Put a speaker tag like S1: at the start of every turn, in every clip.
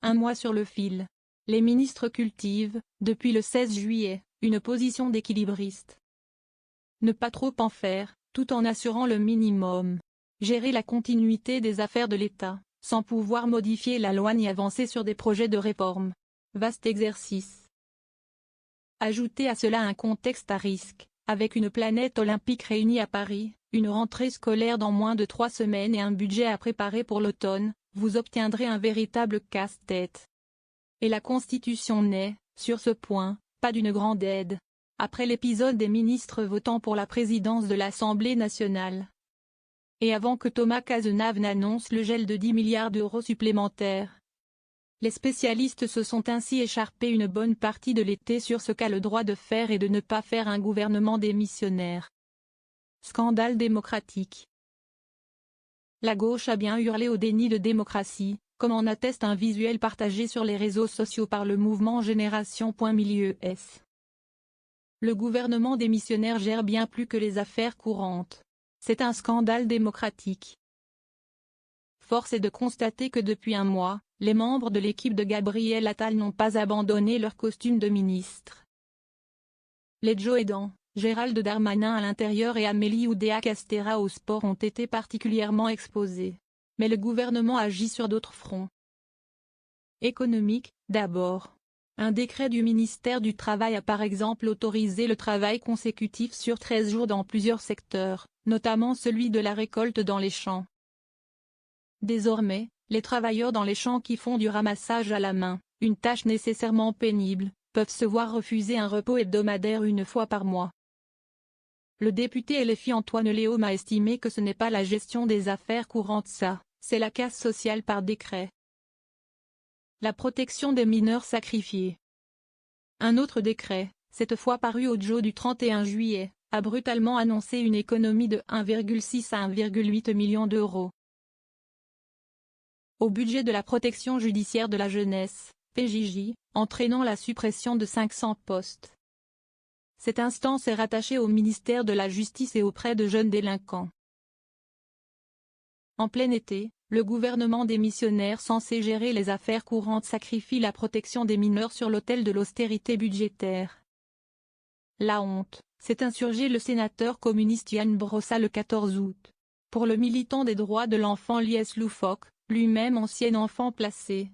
S1: Un mois sur le fil. Les ministres cultivent, depuis le 16 juillet, une position d'équilibriste. Ne pas trop en faire, tout en assurant le minimum. Gérer la continuité des affaires de l'État, sans pouvoir modifier la loi ni avancer sur des projets de réforme. Vaste exercice. Ajoutez à cela un contexte à risque, avec une planète olympique réunie à Paris, une rentrée scolaire dans moins de 3 semaines et un budget à préparer pour l'automne, vous obtiendrez un véritable casse-tête. Et la Constitution n'est, sur ce point, pas d'une grande aide. Après l'épisode des ministres votant pour la présidence de l'Assemblée nationale. Et avant que Thomas Cazenave n'annonce le gel de 10 milliards d'euros supplémentaires. Les spécialistes se sont ainsi écharpés une bonne partie de l'été sur ce qu'a le droit de faire et de ne pas faire un gouvernement démissionnaire. Scandale démocratique. La gauche a bien hurlé au déni de démocratie, comme en atteste un visuel partagé sur les réseaux sociaux par le mouvement Génération.Milieu-S. Le gouvernement démissionnaire gère bien plus que les affaires courantes. C'est un scandale démocratique. Force est de constater que depuis un mois, les membres de l'équipe de Gabriel Attal n'ont pas abandonné leur costume de ministre. Les Joe aidants, Gérald Darmanin à l'intérieur et Amélie Oudéa-Castéra au sport ont été particulièrement exposés. Mais le gouvernement agit sur d'autres fronts. Économique, d'abord. Un décret du ministère du Travail a par exemple autorisé le travail consécutif sur 13 jours dans plusieurs secteurs, notamment celui de la récolte dans les champs. Désormais, les travailleurs dans les champs qui font du ramassage à la main, une tâche nécessairement pénible, peuvent se voir refuser un repos hebdomadaire une fois par mois. Le député LFI Antoine Léaume a estimé que ce n'est pas la gestion des affaires courantes ça, c'est la casse sociale par décret. La protection des mineurs sacrifiés. Un autre décret, cette fois paru au Joe du 31 juillet, a brutalement annoncé une économie de 1,6 à 1,8 million d'euros. Au budget de la protection judiciaire de la jeunesse, PJJ, entraînant la suppression de 500 postes. Cette instance est rattachée au ministère de la Justice et auprès de jeunes délinquants. En plein été, le gouvernement démissionnaire censé gérer les affaires courantes sacrifie la protection des mineurs sur l'autel de l'austérité budgétaire. La honte, s'est insurgé le sénateur communiste Yann Brossa le 14 août. Pour le militant des droits de l'enfant Lies Loufoque, lui-même ancien enfant placé,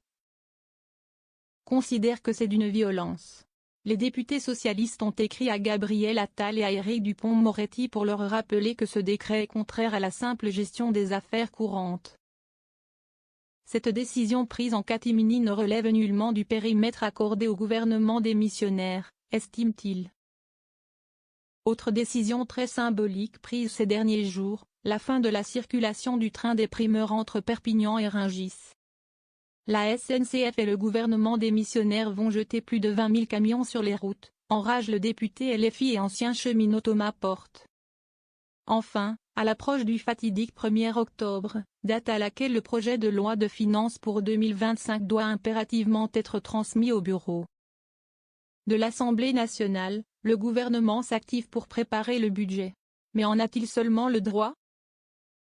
S1: considère que c'est d'une violence. Les députés socialistes ont écrit à Gabriel Attal et à Éric Dupond-Moretti pour leur rappeler que ce décret est contraire à la simple gestion des affaires courantes. Cette décision prise en catimini ne relève nullement du périmètre accordé au gouvernement démissionnaire, estime-t-il. Autre décision très symbolique prise ces derniers jours, la fin de la circulation du train des primeurs entre Perpignan et Rungis. La SNCF et le gouvernement démissionnaire vont jeter plus de 20 000 camions sur les routes, enrage le député LFI et ancien cheminot Thomas Porte. Enfin, à l'approche du fatidique 1er octobre, date à laquelle le projet de loi de finances pour 2025 doit impérativement être transmis au bureau de l'Assemblée nationale, le gouvernement s'active pour préparer le budget. Mais en a-t-il seulement le droit ?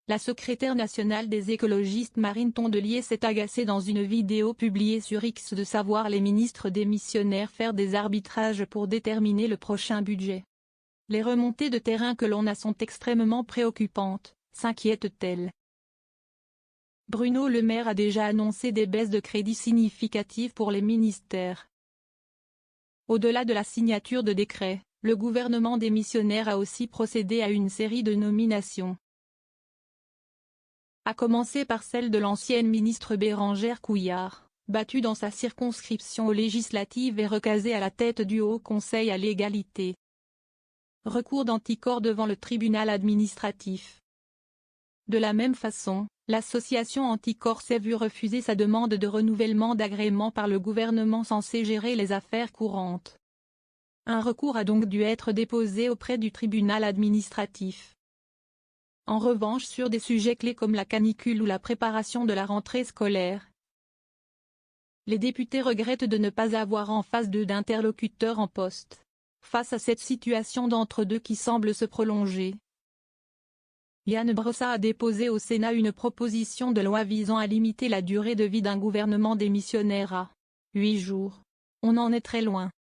S1: La secrétaire nationale des écologistes Marine Tondelier s'est agacée dans une vidéo publiée sur X de savoir les ministres démissionnaires faire des arbitrages pour déterminer le prochain budget. Les remontées de terrain que l'on a sont extrêmement préoccupantes, s'inquiète-t-elle. Bruno Le Maire a déjà annoncé des baisses de crédits significatives pour les ministères. Au-delà de la signature de décrets, le gouvernement démissionnaire a aussi procédé à une série de nominations. À commencer par celle de l'ancienne ministre Bérangère Couillard, battue dans sa circonscription aux législatives et recasée à la tête du Haut Conseil à l'égalité. Recours d'anticorps devant le tribunal administratif. De la même façon, l'association Anticorps s'est vue refuser sa demande de renouvellement d'agrément par le gouvernement censé gérer les affaires courantes. Un recours a donc dû être déposé auprès du tribunal administratif. En revanche, sur des sujets clés comme la canicule ou la préparation de la rentrée scolaire, les députés regrettent de ne pas avoir en face d'eux d'interlocuteurs en poste. Face à cette situation d'entre-deux qui semble se prolonger, Yann Brossa a déposé au Sénat une proposition de loi visant à limiter la durée de vie d'un gouvernement démissionnaire à 8 jours. On en est très loin.